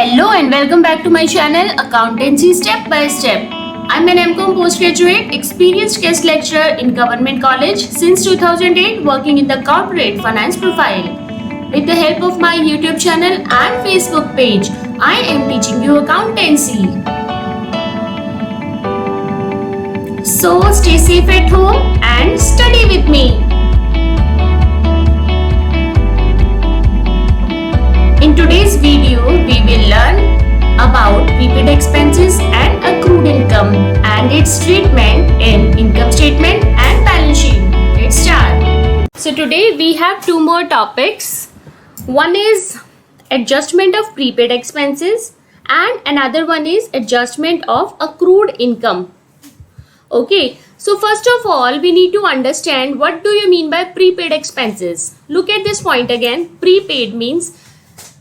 Hello and welcome back to my channel Accountancy Step by Step. I'm an MCOM postgraduate, experienced guest lecturer in Government College since 2008, working in the corporate finance profile. With the help of my YouTube channel and Facebook page, I am teaching you accountancy. So stay safe at home and study with me. In today's video, we will learn about prepaid expenses and accrued income and its treatment in income statement and balance sheet. Let's start. So today we have two more topics. One is adjustment of prepaid expenses and another one is adjustment of accrued income. Okay, so first of all, we need to understand what do you mean by prepaid expenses. Look at this point again. Prepaid means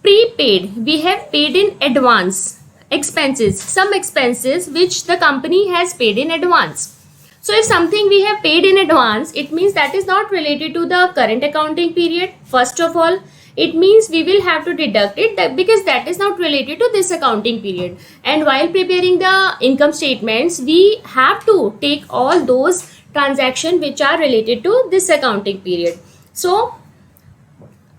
prepaid, we have paid in advance expenses, some expenses which the company has paid in advance. So if something we have paid in advance, it means that is not related to the current accounting period. First of all, it means we will have to deduct it because that is not related to this accounting period. And while preparing the income statements, we have to take all those transactions which are related to this accounting period. So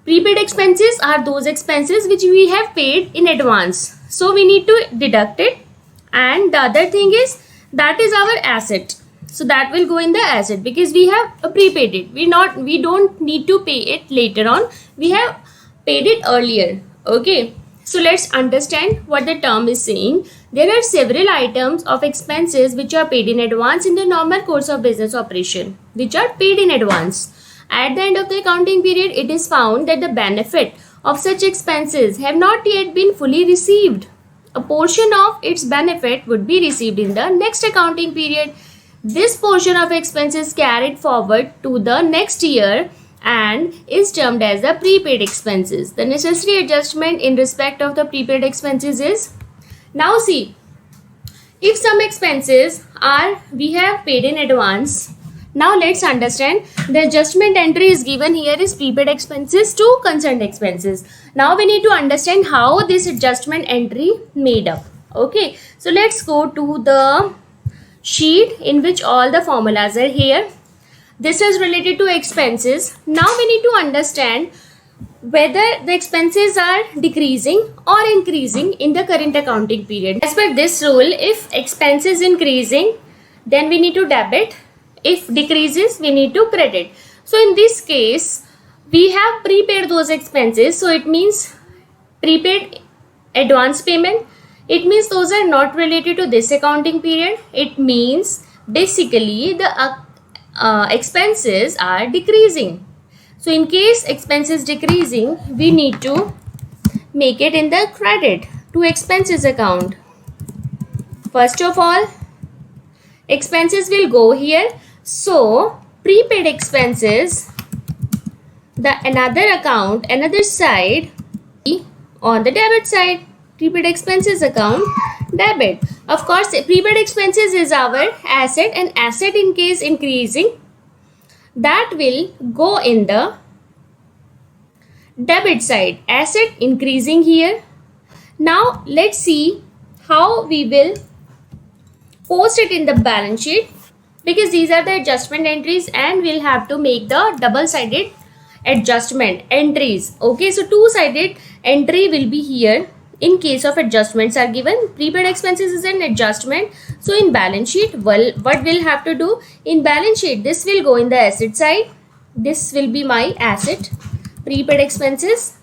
prepaid expenses are those expenses which we have paid in advance. So we need to deduct it. And the other thing is that is our asset. So that will go in the asset because we have prepaid it. We don't need to pay it later on. We have paid it earlier. Okay. So let's understand what the term is saying. There are several items of expenses which are paid in advance in the normal course of business operation, which are paid in advance. At the end of the accounting period, it is found that the benefit of such expenses have not yet been fully received. A portion of its benefit would be received in the next accounting period. This portion of expenses carried forward to the next year and is termed as the prepaid expenses. The necessary adjustment in respect of the prepaid expenses is, now see, if some expenses we have paid in advance. Now let's understand the adjustment entry is given here is prepaid expenses to concerned expenses. Now we need to understand how this adjustment entry made up. Okay, so let's go to the sheet in which all the formulas are here. This is related to expenses. Now we need to understand whether the expenses are decreasing or increasing in the current accounting period. As per this rule, if expense is increasing, then we need to debit. If decreases, we need to credit. So in this case, we have prepaid those expenses. So it means prepaid advance payment. It means those are not related to this accounting period. It means basically the expenses are decreasing. So in case expenses decreasing, we need to make it in the credit to expenses account. First of all, expenses will go here. So prepaid expenses, the another account, another side on the debit side, prepaid expenses account, debit. Of course, prepaid expenses is our asset, and asset in case increasing, that will go in the debit side. Asset increasing here. Now let's see how we will post it in the balance sheet, because these are the adjustment entries and we'll have to make the double-sided adjustment entries. Okay, so two-sided entry will be here in case of adjustments are given. Prepaid expenses is an adjustment. So in balance sheet, well, what we'll have to do in balance sheet, this will go in the asset side. This will be my asset, prepaid expenses.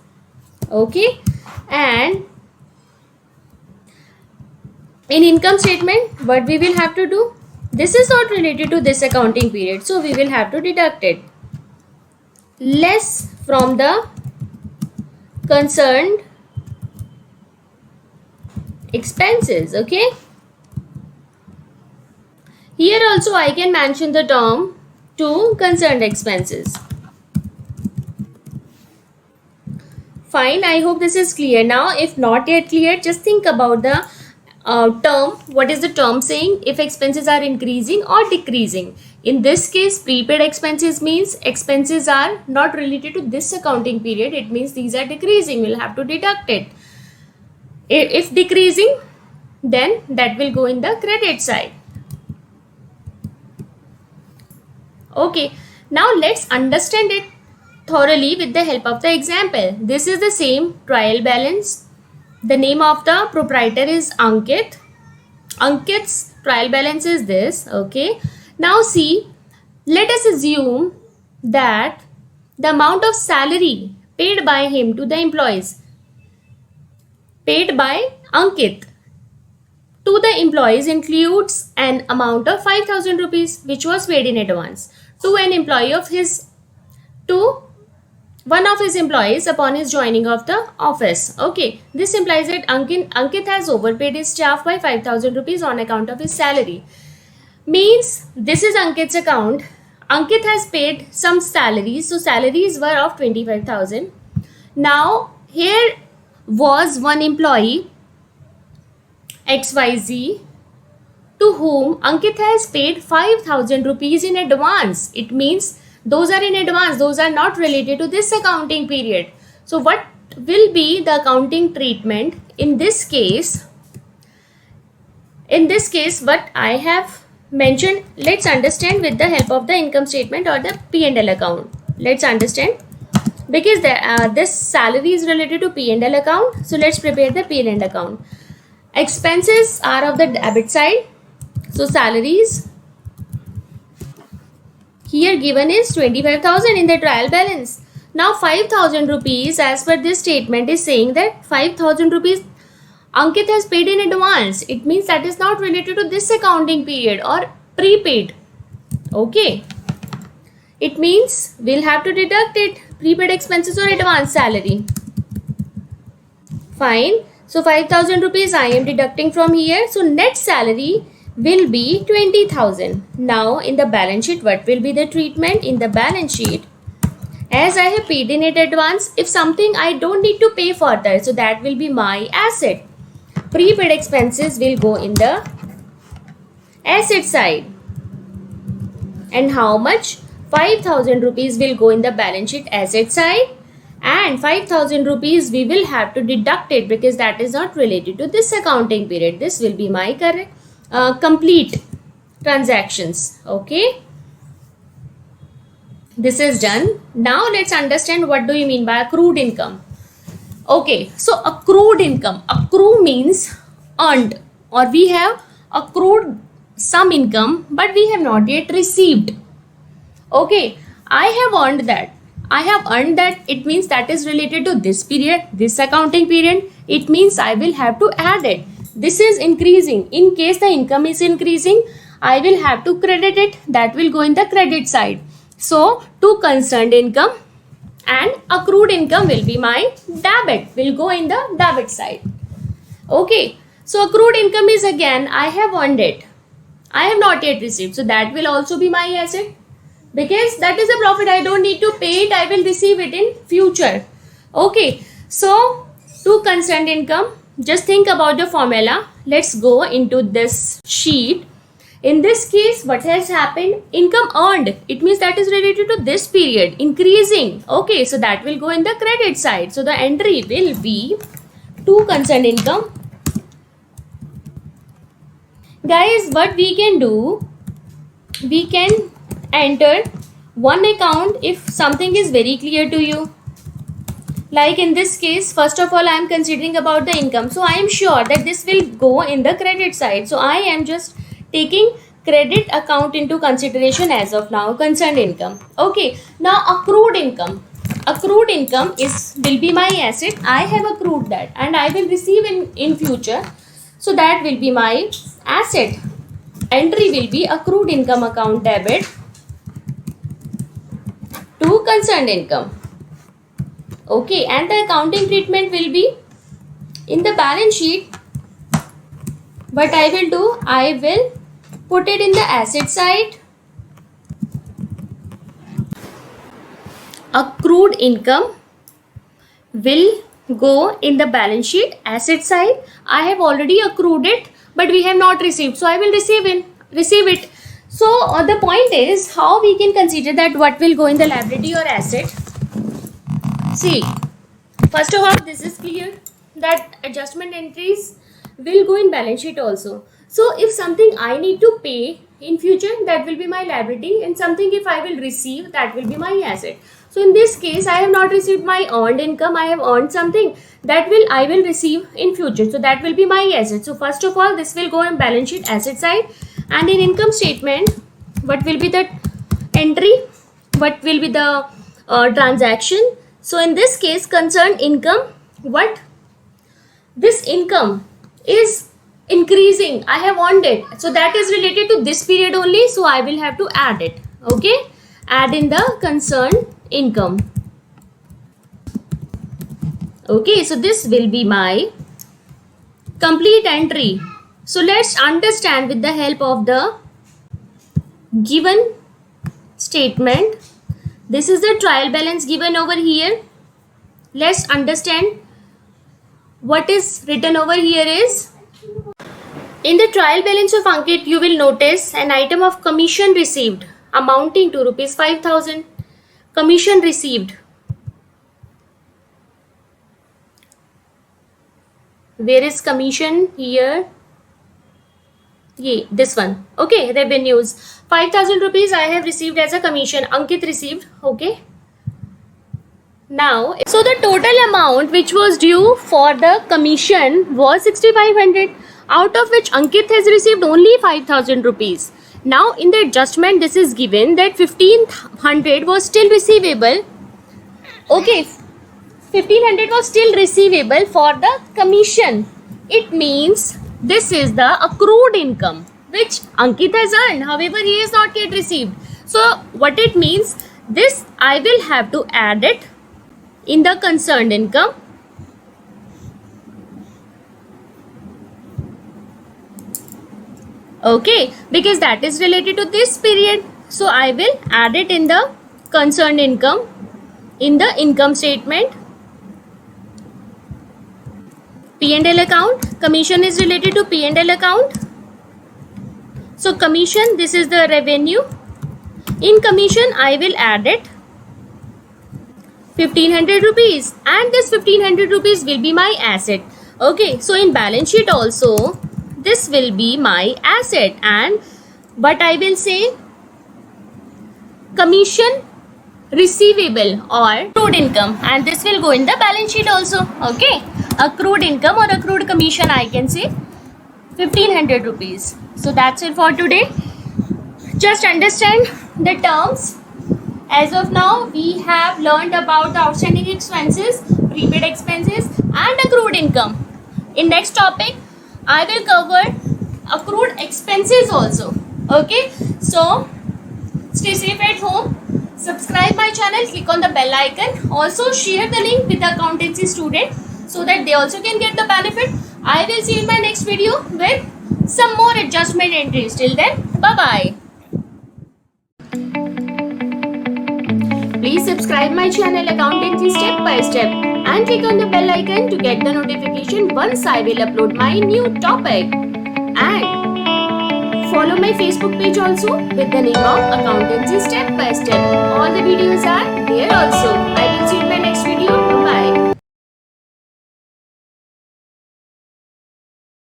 Okay, and in income statement, what we will have to do, this is not related to this accounting period, so we will have to deduct it. Less from the concerned expenses. Okay. Here also I can mention the term to concerned expenses. Fine, I hope this is clear now. If not yet clear, just think about the term. What is the term saying? If expenses are increasing or decreasing. In this case, prepaid expenses means expenses are not related to this accounting period. It means these are decreasing. We'll have to deduct it. If decreasing, then that will go in the credit side. Okay, now let's understand it thoroughly with the help of the example. This is the same trial balance. The name of the proprietor is Ankit. Ankit's trial balance is this. Okay, now see, let us assume that the amount of salary paid by him to the employees, paid by Ankit to the employees, includes an amount of 5,000 rupees which was paid in advance to an employee of his, to one of his employees upon his joining of the office. Okay, this implies that Ankit has overpaid his staff by 5,000 rupees on account of his salary. Means this is Ankit's account. Ankit has paid some salaries, so salaries were of 25,000. Now here was one employee XYZ to whom Ankit has paid 5,000 rupees in advance. It means those are in advance, those are not related to this accounting period. So what will be the accounting treatment in this case? In this case, what I have mentioned, let's understand with the help of the income statement or the P&L account. Let's understand, because this salary is related to P&L account. So let's prepare the P&L account. Expenses are of the debit side. So salaries here given is 25,000 in the trial balance. Now 5,000 rupees as per this statement is saying that 5,000 rupees Ankit has paid in advance. It means that is not related to this accounting period or prepaid. Okay. It means we'll have to deduct it, prepaid expenses or advance salary. Fine. So 5,000 rupees I am deducting from here. So net salary will be 20,000. Now in the balance sheet, what will be the treatment? In the balance sheet, as I have paid in it advance, if something I don't need to pay further, so that will be my asset. Prepaid expenses will go in the asset side. And how much? 5,000 rupees will go in the balance sheet asset side, and 5,000 rupees we will have to deduct it because that is not related to this accounting period. This will be my correct complete transactions. Okay, this is done. Now let's understand what do you mean by accrued income. Okay, so accrued income, accrue means earned, or we have accrued some income but we have not yet received. Okay, I have earned that. I have earned that. It means that is related to this period, this accounting period. It means I will have to add it. This is increasing. In case the income is increasing, I will have to credit it. That will go in the credit side. So to concerned income and accrued income will be my debit, will go in the debit side. Okay, so accrued income is again I have earned it. I have not yet received. So that will also be my asset. Because that is a profit, I don't need to pay it, I will receive it in future. Okay, so to concerned income, just think about the formula. Let's go into this sheet. In this case, what has happened? Income earned. It means that is related to this period, increasing. Okay, so that will go in the credit side. So the entry will be to concerned income. Guys, what we can do, we can enter one account if something is very clear to you. Like in this case, first of all I am considering about the income, so I am sure that this will go in the credit side. So I am just taking credit account into consideration as of now, concerned income. Okay, now accrued income. Accrued income will be my asset. I have accrued that and I will receive in future. So that will be my asset. Entry will be accrued income account debit to concerned income. Okay, and the accounting treatment will be in the balance sheet. What I will do, I will put it in the asset side. Accrued income will go in the balance sheet asset side. I have already accrued it but we have not received, so I will receive it. So the point is how we can consider that what will go in the liability or asset. See, first of all, this is clear. that adjustment entries will go in balance sheet also. So if something I need to pay in future, that will be my liability, and something if I will receive, that will be my asset. So in this case, I have not received my earned income. I have earned something that I will receive in future. So that will be my asset. So first of all, this will go in balance sheet asset side, and in income statement, what will be the entry? What will be the transaction? So in this case, concerned income, what this income is increasing, I have earned it, so that is related to this period only, so I will have to add it. Okay, add in the concerned income. Okay, so this will be my complete entry. So let's understand with the help of the given statement. This is the trial balance given over here. Let's understand what is written over here is, in the trial balance of Ankit, you will notice an item of commission received amounting to rupees 5,000. Commission received. Where is commission? Here. Yeah, this one. Okay, revenues. 5,000 rupees I have received as a commission. Ankit received. Okay. Now, so the total amount which was due for the commission was 6,500, out of which Ankit has received only 5,000 rupees. Now, in the adjustment, this is given that 1,500 was still receivable. Okay, 1,500 was still receivable for the commission. It means this is the accrued income which Ankit has earned. However, he has not yet received. So, what it means, this I will have to add it in the concerned income. Okay, because that is related to this period. So I will add it in the concerned income in the income statement. P&L account. Commission is related to P&L account. So commission, this is the revenue. In commission, I will add it 1,500 rupees, and this 1,500 rupees will be my asset. Okay, so in balance sheet also, this will be my asset, and but I will say commission receivable or accrued income, and this will go in the balance sheet also. Okay, accrued income or accrued commission, I can say 1,500 rupees. So that's it for today. Just understand the terms. As of now, we have learned about the outstanding expenses, prepaid expenses, and accrued income. In next topic, I will cover accrued expenses also. Okay, so stay safe at home. Subscribe my channel, click on the bell icon. Also share the link with the accountancy student so that they also can get the benefit. I will see you in my next video with some more adjustment entries. Till then, bye-bye. Please subscribe my channel Accountancy Step by Step and click on the bell icon to get the notification once I will upload my new topic. And follow my Facebook page also with the name of Accountancy Step by Step. All the videos are there also. I will see you in my next video.